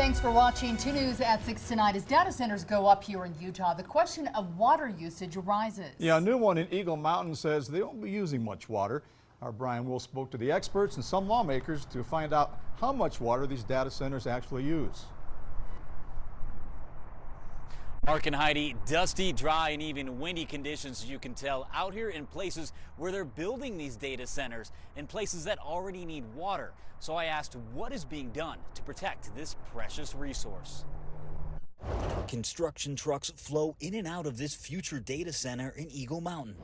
Thanks for watching 2 News at 6 tonight. As data centers go up here in Utah, the question of water usage arises. Yeah, a new one in Eagle Mountain says they won't be using much water. Our Brian Will spoke to the experts and some lawmakers to find out how much water these data centers actually use. Mark and Heidi, dusty, dry, and even windy conditions, as you can tell, out here in places where they're building these data centers, in places that already need water. So I asked what is being done to protect this precious resource. Construction trucks flow in and out of this future data center in Eagle Mountain.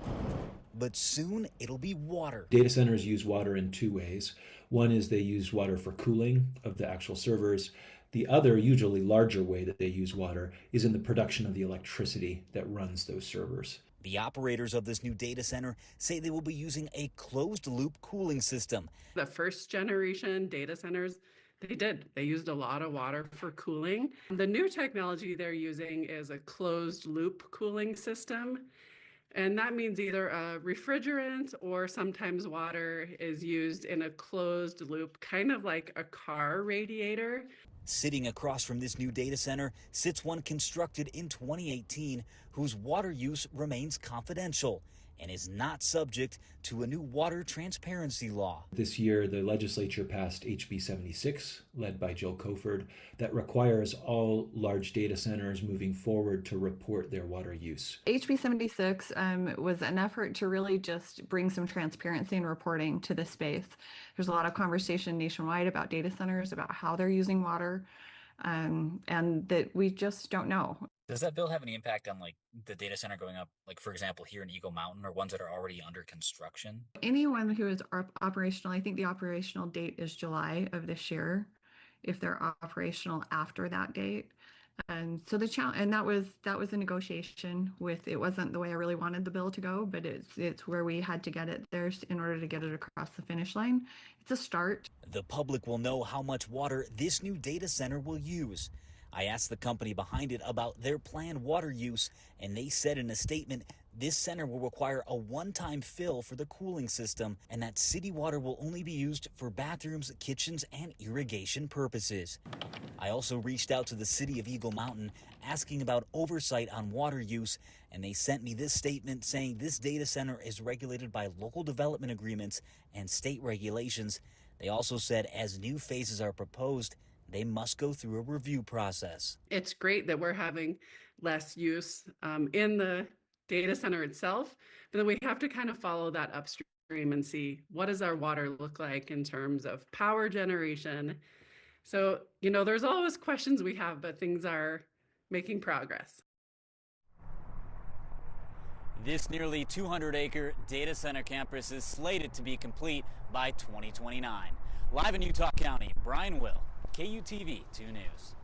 But soon it'll be water. Data centers use water in two ways. One is they use water for cooling of the actual servers. The other, usually larger way that they use water is in the production of the electricity that runs those servers. The operators of this new data center say they will be using a closed-loop cooling system. The first generation data centers, they used a lot of water for cooling. The new technology they're using is a closed-loop cooling system. And that means either a refrigerant or sometimes water is used in a closed loop, kind of like a car radiator. Sitting across from this new data center sits one constructed in 2018 whose water use remains confidential and is not subject to a new water transparency law. This year, the legislature passed HB 76, led by Jill Coford, that requires all large data centers moving forward to report their water use. HB 76 was an effort to really just bring some transparency and reporting to this space. There's a lot of conversation nationwide about data centers, about how they're using water, and that we just don't know. Does that bill have any impact on like the data center going up, like for example here in Eagle Mountain, or ones that are already under construction? Anyone who is operational, I think the operational date is July of this year, if they're operational after that date. And so the challenge, and that was a negotiation with, it wasn't the way I really wanted the bill to go, but it's where we had to get it there in order to get it across the finish line. It's a start. The public will know how much water this new data center will use. I asked the company behind it about their planned water use, and they said in a statement this center will require a one-time fill for the cooling system and that city water will only be used for bathrooms, kitchens, and irrigation purposes. I also reached out to the city of Eagle Mountain asking about oversight on water use, and they sent me this statement saying this data center is regulated by local development agreements and state regulations. They also said as new phases are proposed, they must go through a review process. It's great that we're having less use in the data center itself, but then we have to kind of follow that upstream and see what does our water look like in terms of power generation. So, you know, there's always questions we have, but things are making progress. This nearly 200-acre data center campus is slated to be complete by 2029. Live in Utah County, Brian Will, KUTV 2 News.